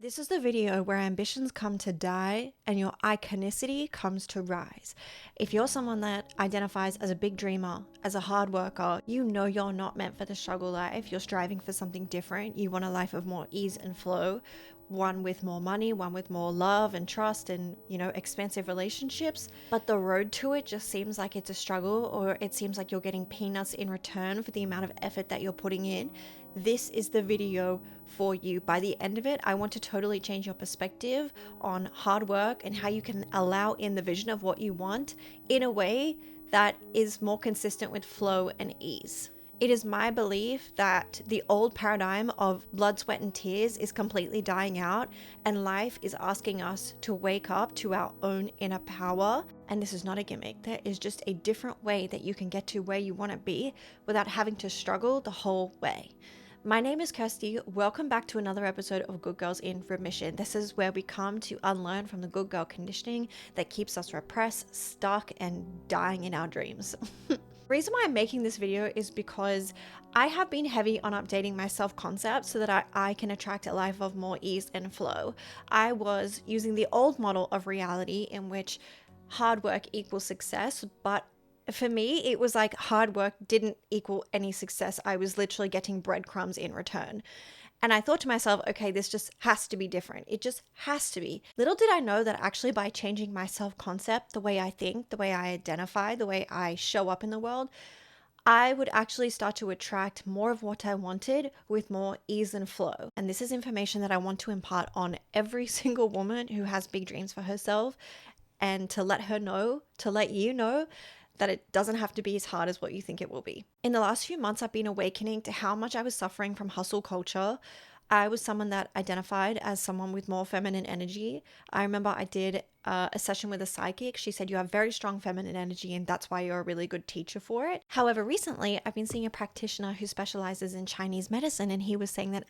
This is the video where ambitions come to die and your iconicity comes to rise. If you're someone that identifies as a big dreamer, as a hard worker, you know you're not meant for the struggle life. You're striving for something different. You want a life of more ease and flow, one with more money, one with more love and trust and, expansive relationships. But the road to it just seems like it's a struggle, or it seems like you're getting peanuts in return for the amount of effort that you're putting in. This is the video for you. By the end of it, I want to totally change your perspective on hard work and how you can allow in the vision of what you want in a way that is more consistent with flow and ease. It is my belief that the old paradigm of blood, sweat, and tears is completely dying out, and life is asking us to wake up to our own inner power. And this is not a gimmick. There is just a different way that you can get to where you want to be without having to struggle the whole way. My name is Kirsty. Welcome back to another episode of Good Girls in Remission. This is where we come to unlearn from the good girl conditioning that keeps us repressed, stuck, and dying in our dreams. The reason why I'm making this video is because I have been heavy on updating my self-concept so that I can attract a life of more ease and flow. I was using the old model of reality in which hard work equals success, but for me, it was like hard work didn't equal any success. I was literally getting breadcrumbs in return. And I thought to myself, okay, this just has to be different. It just has to be. Little did I know that actually by changing my self-concept, the way I think, the way I identify, the way I show up in the world, I would actually start to attract more of what I wanted with more ease and flow. And this is information that I want to impart on every single woman who has big dreams for herself, and to let her know, to let you know, that it doesn't have to be as hard as what you think it will be. In the last few months, I've been awakening to how much I was suffering from hustle culture. I was someone that identified as someone with more feminine energy. I remember I did a session with a psychic. She said you have very strong feminine energy and that's why you're a really good teacher for it. However, recently I've been seeing a practitioner who specializes in Chinese medicine, and he was saying that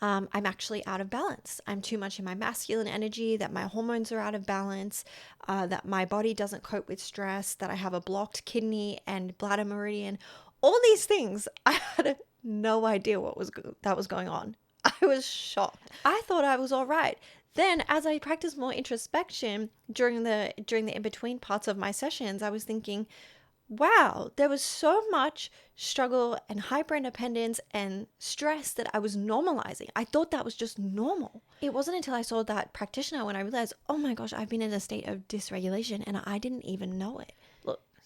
I'm actually out of balance. I'm too much in my masculine energy, that my hormones are out of balance, that my body doesn't cope with stress, that I have a blocked kidney and bladder meridian. All these things, I had no idea what was going on. I was shocked. I thought I was all right. Then as I practiced more introspection during the in-between parts of my sessions, I was thinking, wow, there was so much struggle and hyper independence and stress that I was normalizing. I thought that was just normal. It wasn't until I saw that practitioner when I realized, oh my gosh, I've been in a state of dysregulation and I didn't even know it.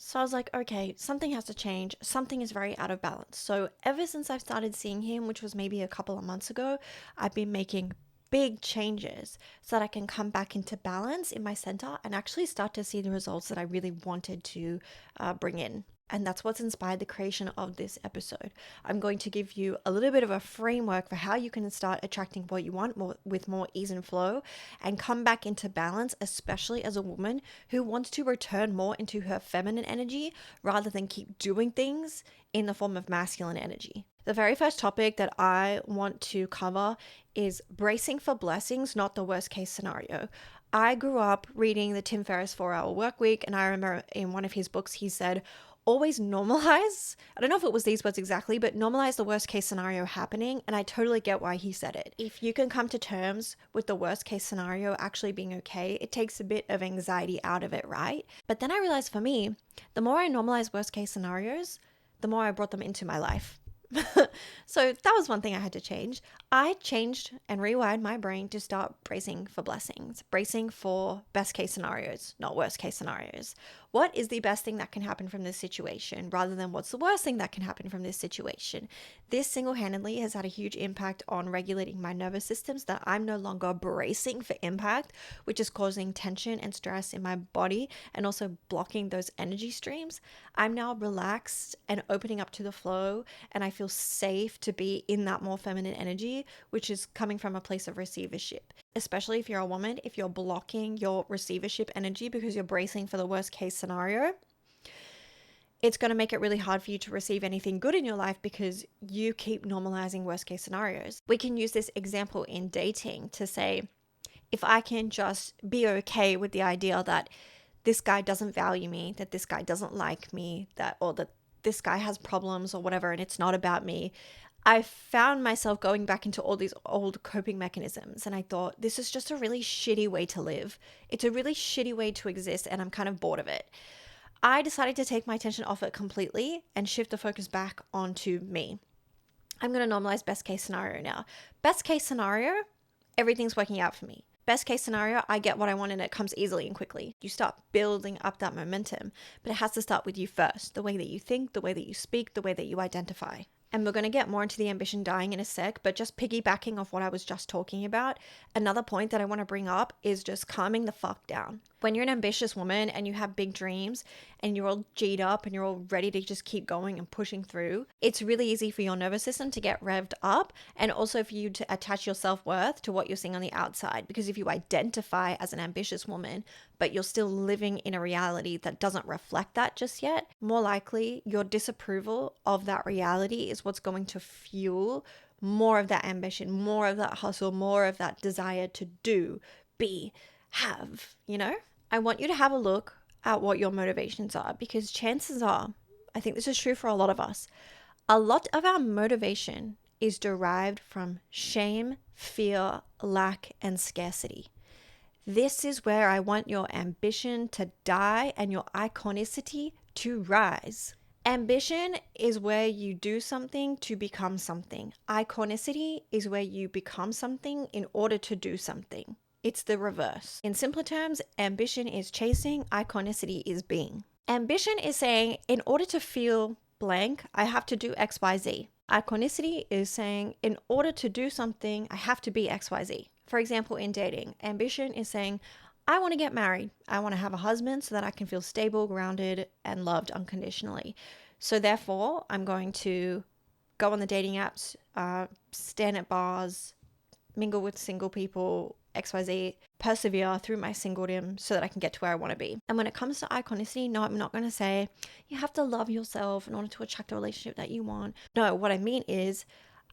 So I was like, okay, something has to change. Something is very out of balance. So ever since I've started seeing him, which was maybe a couple of months ago, I've been making big changes so that I can come back into balance in my center and actually start to see the results that I really wanted to bring in. And that's what's inspired the creation of this episode. I'm going to give you a little bit of a framework for how you can start attracting what you want with more ease and flow and come back into balance, especially as a woman who wants to return more into her feminine energy rather than keep doing things in the form of masculine energy. The very first topic that I want to cover is bracing for blessings, not the worst case scenario. I grew up reading the Tim Ferriss 4-Hour Workweek, and I remember in one of his books he said, always normalize, I don't know if it was these words exactly, but normalize the worst case scenario happening. And I totally get why he said it. If you can come to terms with the worst case scenario actually being okay, it takes a bit of anxiety out of it, right? But then I realized for me, the more I normalize worst case scenarios, the more I brought them into my life. So that was one thing I had to change. I changed and rewired my brain to start bracing for blessings, bracing for best case scenarios, not worst case scenarios. What is the best thing that can happen from this situation rather than what's the worst thing that can happen from this situation? This single-handedly has had a huge impact on regulating my nervous systems, that I'm no longer bracing for impact, which is causing tension and stress in my body and also blocking those energy streams. I'm now relaxed and opening up to the flow, and I feel safe to be in that more feminine energy, which is coming from a place of receivership. Especially if you're a woman, if you're blocking your receivership energy because you're bracing for the worst case scenario, it's going to make it really hard for you to receive anything good in your life because you keep normalizing worst case scenarios. We can use this example in dating to say, if I can just be okay with the idea that this guy doesn't value me, that this guy doesn't like me, that this guy has problems or whatever, and it's not about me, I found myself going back into all these old coping mechanisms, and I thought, this is just a really shitty way to live. It's a really shitty way to exist, and I'm kind of bored of it. I decided to take my attention off it completely and shift the focus back onto me. I'm going to normalize best case scenario now. Best case scenario, everything's working out for me. Best case scenario, I get what I want and it comes easily and quickly. You start building up that momentum, but it has to start with you first. The way that you think, the way that you speak, the way that you identify. And we're going to get more into the ambition dying in a sec, but just piggybacking off what I was just talking about, another point that I want to bring up is just calming the fuck down. When you're an ambitious woman and you have big dreams and you're all G'd up and you're all ready to just keep going and pushing through, it's really easy for your nervous system to get revved up, and also for you to attach your self-worth to what you're seeing on the outside. Because if you identify as an ambitious woman, but you're still living in a reality that doesn't reflect that just yet, more likely your disapproval of that reality is what's going to fuel more of that ambition, more of that hustle, more of that desire to do, be, have, you know? I want you to have a look at what your motivations are, because chances are, I think this is true for a lot of us, a lot of our motivation is derived from shame, fear, lack, and scarcity. This is where I want your ambition to die and your iconicity to rise. Ambition is where you do something to become something. Iconicity is where you become something in order to do something. It's the reverse. In simpler terms, ambition is chasing, iconicity is being. Ambition is saying, in order to feel blank, I have to do XYZ. Iconicity is saying, in order to do something, I have to be XYZ. For example, in dating, ambition is saying, I want to get married. I want to have a husband so that I can feel stable, grounded, and loved unconditionally. So therefore, I'm going to go on the dating apps, stand at bars, mingle with single people, XYZ, persevere through my singledom so that I can get to where I want to be. And when it comes to iconicity, no, I'm not going to say you have to love yourself in order to attract the relationship that you want. No, what I mean is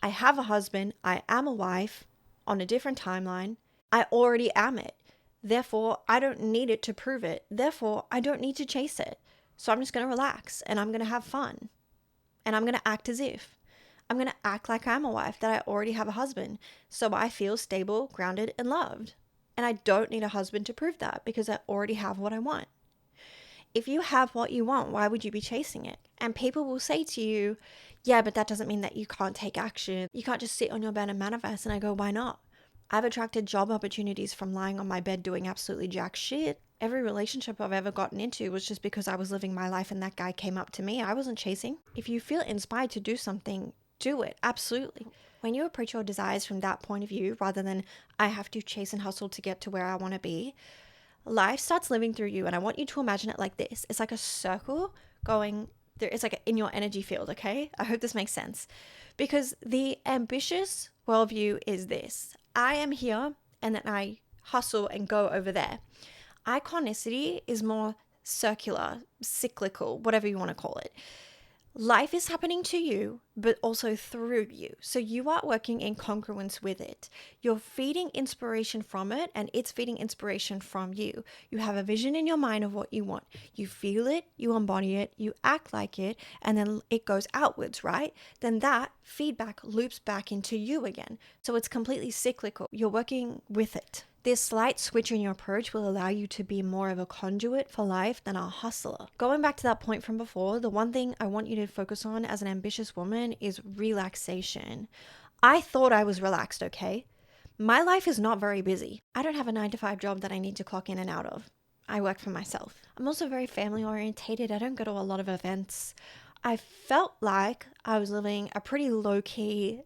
I have a husband, I am a wife on a different timeline. I already am it. Therefore, I don't need it to prove it. Therefore, I don't need to chase it. So I'm just going to relax and I'm going to have fun. And I'm going to act as if. I'm going to act like I'm a wife, that I already have a husband. So I feel stable, grounded, and loved. And I don't need a husband to prove that because I already have what I want. If you have what you want, why would you be chasing it? And people will say to you, yeah, but that doesn't mean that you can't take action. You can't just sit on your bed and manifest. And I go, why not? I've attracted job opportunities from lying on my bed doing absolutely jack shit. Every relationship I've ever gotten into was just because I was living my life and that guy came up to me. I wasn't chasing. If you feel inspired to do something, do it. Absolutely. When you approach your desires from that point of view, rather than I have to chase and hustle to get to where I want to be, life starts living through you. And I want you to imagine it like this. It's like a circle going there. It's like in your energy field. Okay. I hope this makes sense, because the ambitious worldview is this: I am here and then I hustle and go over there. Iconicity is more circular, cyclical, whatever you want to call it. Life is happening to you, but also through you. So you are working in congruence with it. You're feeding inspiration from it, and it's feeding inspiration from you. You have a vision in your mind of what you want. You feel it, you embody it, you act like it, and then it goes outwards, right? Then that feedback loops back into you again. So it's completely cyclical. You're working with it. This slight switch in your approach will allow you to be more of a conduit for life than a hustler. Going back to that point from before, the one thing I want you to focus on as an ambitious woman is relaxation. I thought I was relaxed, okay? My life is not very busy. I don't have a 9-to-5 job that I need to clock in and out of. I work for myself. I'm also very family orientated. I don't go to a lot of events. I felt like I was living a pretty low-key,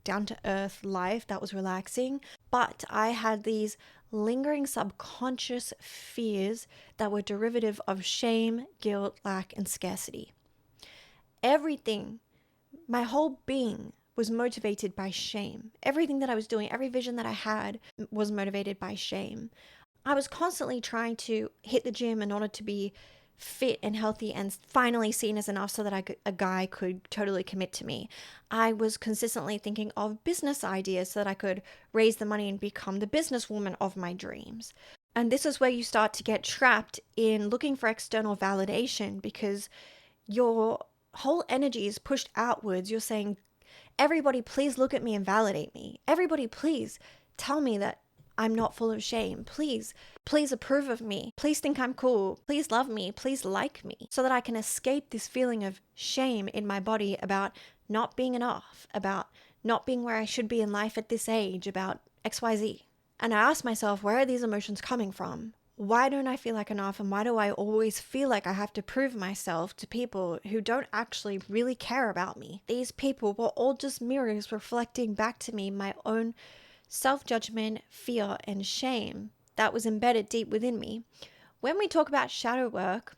down-to-earth life that was relaxing, but I had these lingering subconscious fears that were derivative of shame, guilt, lack, and scarcity. Everything, my whole being was motivated by shame. Everything that I was doing, every vision that I had was motivated by shame. I was constantly trying to hit the gym in order to be fit and healthy and finally seen as enough so that a guy could totally commit to me. I was consistently thinking of business ideas so that I could raise the money and become the businesswoman of my dreams. And this is where you start to get trapped in looking for external validation, because your whole energy is pushed outwards. You're saying Everybody, please look at me and validate me. Everybody, please tell me that I'm not full of shame. Please approve of me. Please think I'm cool. Please love me. Please like me, so that I can escape this feeling of shame in my body about not being enough, about not being where I should be in life at this age, about XYZ. And I ask myself, where are these emotions coming from? Why don't I feel like enough? And why do I always feel like I have to prove myself to people who don't actually really care about me? These people were all just mirrors reflecting back to me my own self-judgment, fear, and shame that was embedded deep within me. When we talk about shadow work,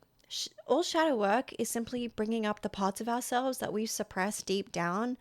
all shadow work is simply bringing up the parts of ourselves that we've suppressed deep down,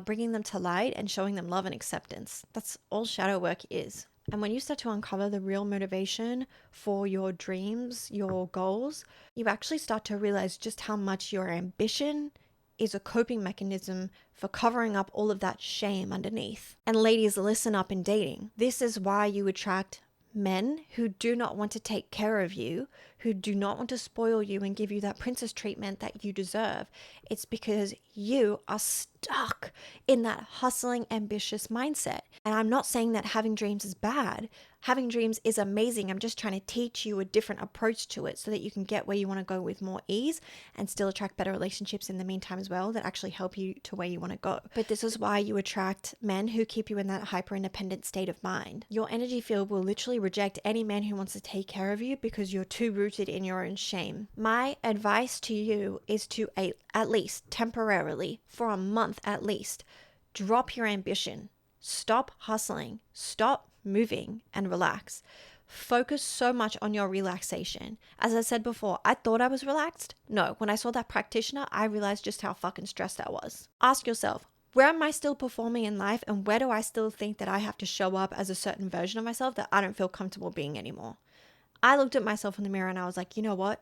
bringing them to light and showing them love and acceptance. That's all shadow work is. And when you start to uncover the real motivation for your dreams, your goals, you actually start to realize just how much your ambition is a coping mechanism for covering up all of that shame underneath. And ladies, listen up in dating. This is why you attract men who do not want to take care of you, who do not want to spoil you and give you that princess treatment that you deserve. It's because you are stuck in that hustling, ambitious mindset. And I'm not saying that having dreams is bad. Having dreams is amazing. I'm just trying to teach you a different approach to it so that you can get where you want to go with more ease and still attract better relationships in the meantime as well that actually help you to where you want to go. But this is why you attract men who keep you in that hyper-independent state of mind. Your energy field will literally reject any man who wants to take care of you because you're too rooted in your own shame. My advice to you is to at least temporarily, for a month at least, drop your ambition. Stop hustling. Stop moving and relax. Focus so much on your relaxation. As I said before, I thought I was relaxed. No, when I saw that practitioner, I realized just how fucking stressed I was. Ask yourself, where am I still performing in life, and where do I still think that I have to show up as a certain version of myself that I don't feel comfortable being anymore? I looked at myself in the mirror and I was like, you know what?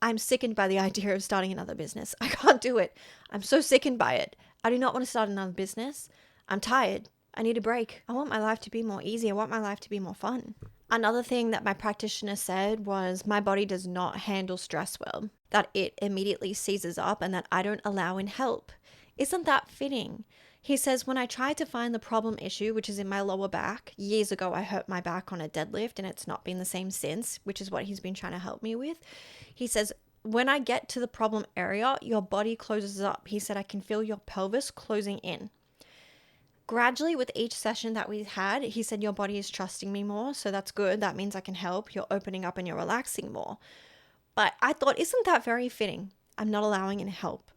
I'm sickened by the idea of starting another business. I can't do it. I'm so sickened by it. I do not want to start another business. I'm tired. I need a break. I want my life to be more easy. I want my life to be more fun. Another thing that my practitioner said was my body does not handle stress well, that it immediately seizes up and that I don't allow in help. Isn't that fitting? He says, when I tried to find the problem issue, which is in my lower back, years ago I hurt my back on a deadlift and it's not been the same since, which is what he's been trying to help me with. He says, when I get to the problem area, your body closes up. He said, I can feel your pelvis closing in. Gradually, with each session that we had, he said, your body is trusting me more. So that's good. That means I can help. You're opening up and you're relaxing more. But I thought, isn't that very fitting? I'm not allowing in help.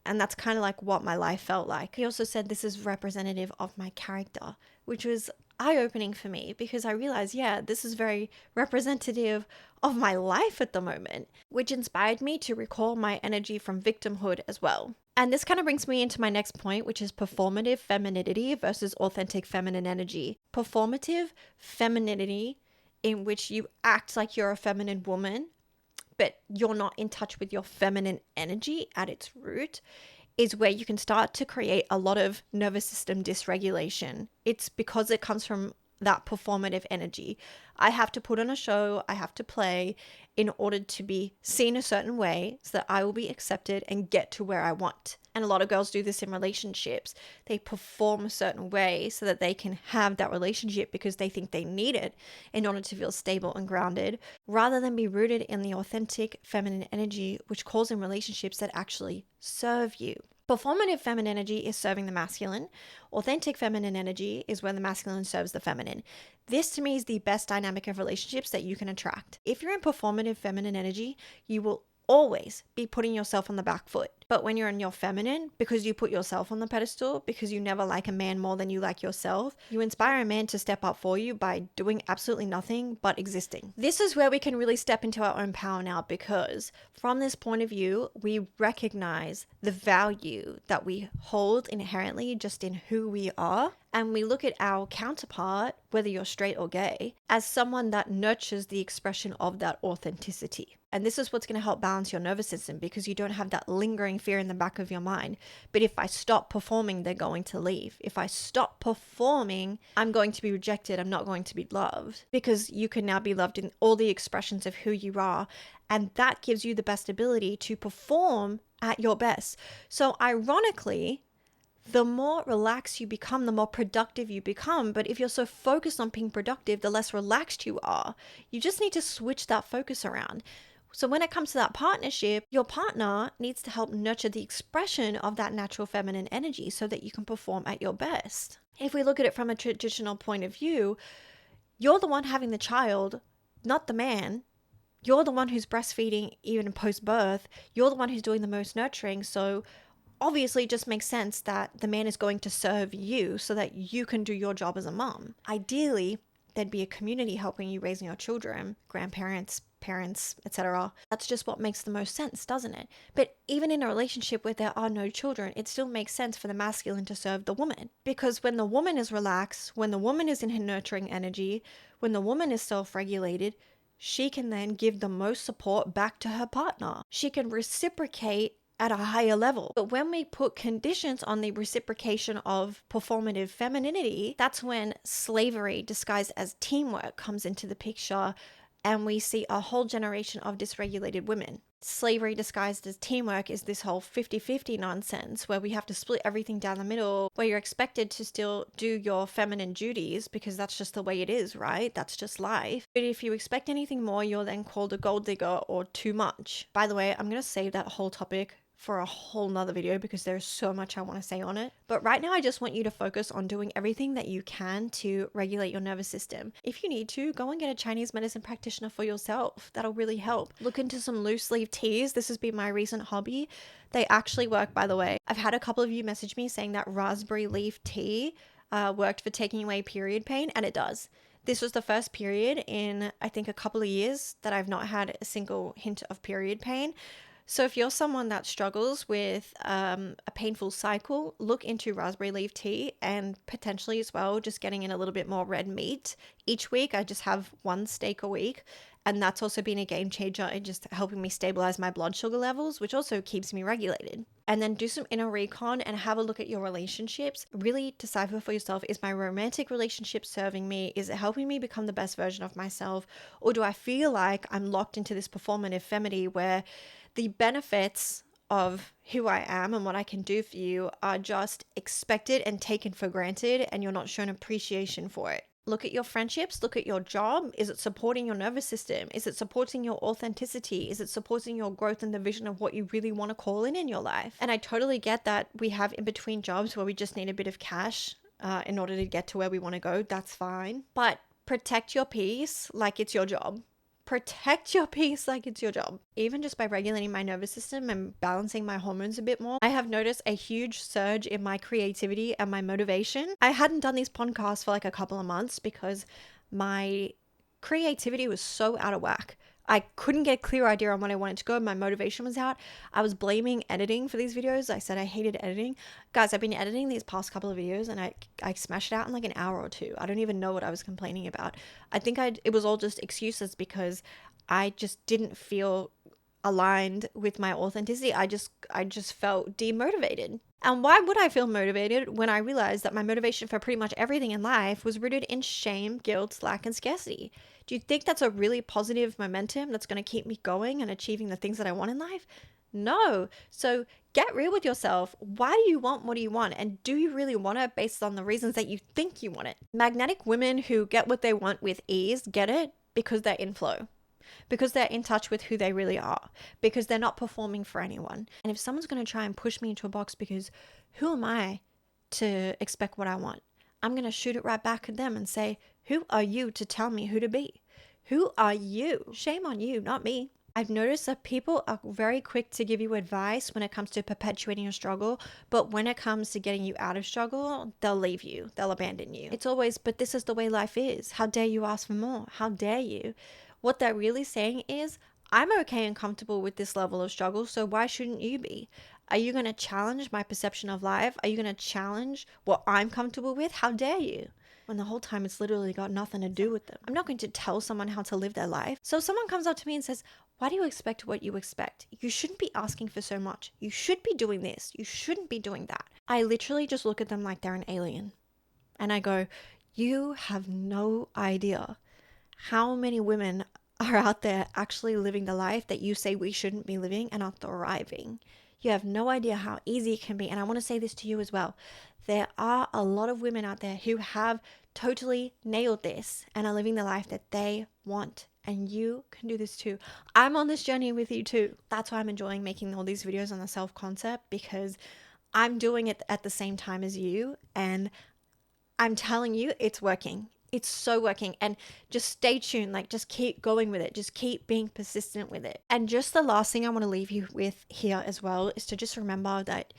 And that's kind of like what my life felt like. He also said this is representative of my character, which was eye-opening for me because I realized, yeah, this is very representative of my life at the moment, which inspired me to recall my energy from victimhood as well. And this kind of brings me into my next point, which is performative femininity versus authentic feminine energy. Performative femininity, in which you act like you're a feminine woman, but you're not in touch with your feminine energy at its root, is where you can start to create a lot of nervous system dysregulation. It's because it comes from that performative energy. I have to put on a show, I have to play in order to be seen a certain way so that I will be accepted and get to where I want. And a lot of girls do this in relationships. They perform a certain way so that they can have that relationship because they think they need it in order to feel stable and grounded, rather than be rooted in the authentic feminine energy, which calls in relationships that actually serve you. Performative feminine energy is serving the masculine. Authentic feminine energy is when the masculine serves the feminine. This to me is the best dynamic of relationships that you can attract. If you're in performative feminine energy, you will always be putting yourself on the back foot. But when you're in your feminine, because you put yourself on the pedestal, because you never like a man more than you like yourself, you inspire a man to step up for you by doing absolutely nothing but existing. This is where we can really step into our own power now, because from this point of view, we recognize the value that we hold inherently just in who we are. And we look at our counterpart, whether you're straight or gay, as someone that nurtures the expression of that authenticity. And this is what's going to help balance your nervous system, because you don't have that lingering fear in the back of your mind. But if I stop performing, they're going to leave. If I stop performing, I'm going to be rejected. I'm not going to be loved, because you can now be loved in all the expressions of who you are. And that gives you the best ability to perform at your best. So ironically, the more relaxed you become, the more productive you become. But if you're so focused on being productive, the less relaxed you are. You just need to switch that focus around. So when it comes to that partnership, your partner needs to help nurture the expression of that natural feminine energy so that you can perform at your best. If we look at it from a traditional point of view, you're the one having the child, not the man. You're the one who's breastfeeding even post-birth. You're the one who's doing the most nurturing. So obviously it just makes sense that the man is going to serve you so that you can do your job as a mom. Ideally, there'd be a community helping you raising your children, grandparents, parents, etc. That's just what makes the most sense, doesn't it? But even in a relationship where there are no children, it still makes sense for the masculine to serve the woman. Because when the woman is relaxed, when the woman is in her nurturing energy, when the woman is self-regulated, she can then give the most support back to her partner. She can reciprocate at a higher level. But when we put conditions on the reciprocation of performative femininity, that's when slavery disguised as teamwork comes into the picture, and we see a whole generation of dysregulated women. Slavery disguised as teamwork is this whole 50-50 nonsense where we have to split everything down the middle, where you're expected to still do your feminine duties because that's just the way it is, right? That's just life. But if you expect anything more, you're then called a gold digger or too much. By the way, I'm going to save that whole topic for a whole nother video because there's so much I want to say on it. But right now I just want you to focus on doing everything that you can to regulate your nervous system. If you need to, go and get a Chinese medicine practitioner for yourself. That'll really help. Look into some loose leaf teas. This has been my recent hobby. They actually work, by the way. I've had a couple of you message me saying that raspberry leaf tea worked for taking away period pain, and it does. This was the first period in, I think, a couple of years that I've not had a single hint of period pain. So if you're someone that struggles with a painful cycle, look into raspberry leaf tea, and potentially as well just getting in a little bit more red meat. Each week I just have one steak a week, and that's also been a game changer in just helping me stabilize my blood sugar levels, which also keeps me regulated. And then do some inner recon and have a look at your relationships. Really decipher for yourself, is my romantic relationship serving me? Is it helping me become the best version of myself? Or do I feel like I'm locked into this performative femininity where the benefits of who I am and what I can do for you are just expected and taken for granted, and you're not shown appreciation for it? Look at your friendships, look at your job. Is it supporting your nervous system? Is it supporting your authenticity? Is it supporting your growth and the vision of what you really want to call in your life? And I totally get that we have in between jobs where we just need a bit of cash in order to get to where we want to go. That's fine. But protect your peace like it's your job. Protect your peace like it's your job. Even just by regulating my nervous system and balancing my hormones a bit more, I have noticed a huge surge in my creativity and my motivation. I hadn't done these podcasts for like a couple of months because my creativity was so out of whack. I couldn't get a clear idea on what I wanted to go. My motivation was out. I was blaming editing for these videos. I said I hated editing. Guys, I've been editing these past couple of videos and I smashed it out in like an hour or two. I don't even know what I was complaining about. I think it was all just excuses because I just didn't feel aligned with my authenticity. I just felt demotivated. And why would I feel motivated when I realized that my motivation for pretty much everything in life was rooted in shame, guilt, lack, and scarcity? Do you think that's a really positive momentum that's going to keep me going and achieving the things that I want in life? No. So get real with yourself. Why do you want what do you want? And do you really want it based on the reasons that you think you want it? Magnetic women who get what they want with ease get it because they're in flow, because they're in touch with who they really are, because they're not performing for anyone. And if someone's going to try and push me into a box, because who am I to expect what I want? I'm going to shoot it right back at them and say, who are you to tell me who to be? Who are you? Shame on you, not me. I've noticed that people are very quick to give you advice when it comes to perpetuating your struggle, but when it comes to getting you out of struggle, they'll leave you, they'll abandon you. It's always, but this is the way life is. How dare you ask for more? How dare you? What they're really saying is, I'm okay and comfortable with this level of struggle, so why shouldn't you be? Are you going to challenge my perception of life? Are you going to challenge what I'm comfortable with? How dare you? When the whole time it's literally got nothing to do with them. I'm not going to tell someone how to live their life. So if someone comes up to me and says, why do you expect what you expect? You shouldn't be asking for so much. You should be doing this. You shouldn't be doing that. I literally just look at them like they're an alien. And I go, you have no idea how many women are out there actually living the life that you say we shouldn't be living and are thriving. You have no idea how easy it can be. And I want to say this to you as well. There are a lot of women out there who have totally nailed this and are living the life that they want. And you can do this too. I'm on this journey with you too. That's why I'm enjoying making all these videos on the self concept, because I'm doing it at the same time as you. And I'm telling you, it's working. It's so working. And just stay tuned. Like, just keep going with it. Just keep being persistent with it. And just the last thing I want to leave you with here as well is to just remember that,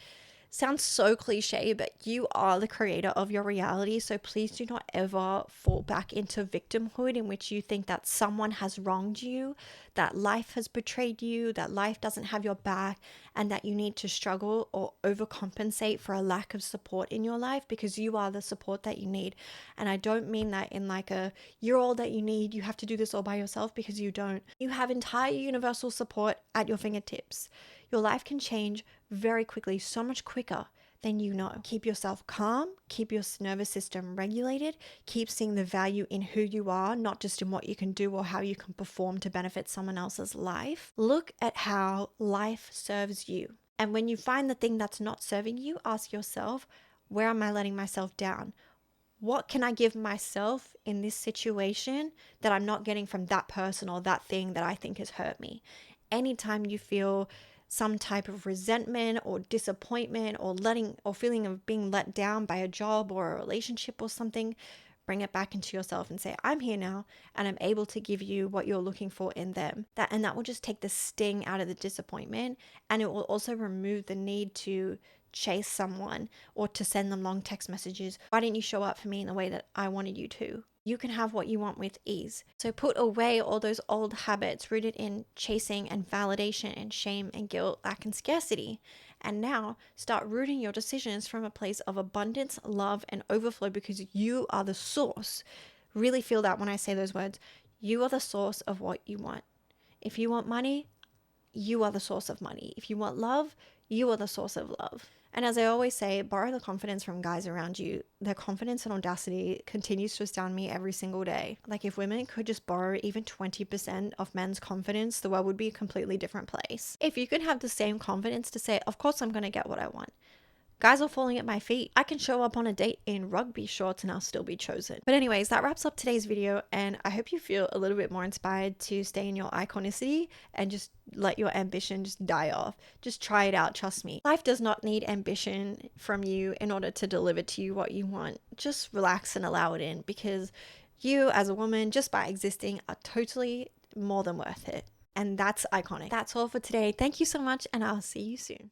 sounds so cliche, but you are the creator of your reality. So please do not ever fall back into victimhood in which you think that someone has wronged you, that life has betrayed you, that life doesn't have your back, and that you need to struggle or overcompensate for a lack of support in your life, because you are the support that you need. And I don't mean that in like a, you're all that you need, you have to do this all by yourself, because you don't. You have entire universal support at your fingertips. Your life can change very quickly, so much quicker than you know. Keep yourself calm, keep your nervous system regulated, keep seeing the value in who you are, not just in what you can do or how you can perform to benefit someone else's life. Look at how life serves you. And when you find the thing that's not serving you, ask yourself, where am I letting myself down? What can I give myself in this situation that I'm not getting from that person or that thing that I think has hurt me? Anytime you feel some type of resentment or disappointment or feeling of being let down by a job or a relationship or something, bring it back into yourself and say, I'm here now and I'm able to give you what you're looking for in them. That will just take the sting out of the disappointment, and it will also remove the need to chase someone or to send them long text messages. Why didn't you show up for me in the way that I wanted you to? You can have what you want with ease. So put away all those old habits rooted in chasing and validation and shame and guilt, lack and scarcity. And now start rooting your decisions from a place of abundance, love, and overflow, because you are the source. Really feel that when I say those words. You are the source of what you want. If you want money, you are the source of money. If you want love, you are the source of love. And as I always say, borrow the confidence from guys around you. Their confidence and audacity continues to astound me every single day. Like, if women could just borrow even 20% of men's confidence, the world would be a completely different place. If you could have the same confidence to say, of course I'm going to get what I want. Guys are falling at my feet. I can show up on a date in rugby shorts and I'll still be chosen. But anyways, that wraps up today's video, and I hope you feel a little bit more inspired to stay in your iconicity and just let your ambition just die off. Just try it out, trust me. Life does not need ambition from you in order to deliver to you what you want. Just relax and allow it in, because you as a woman, just by existing, are totally more than worth it. And that's iconic. That's all for today. Thank you so much, and I'll see you soon.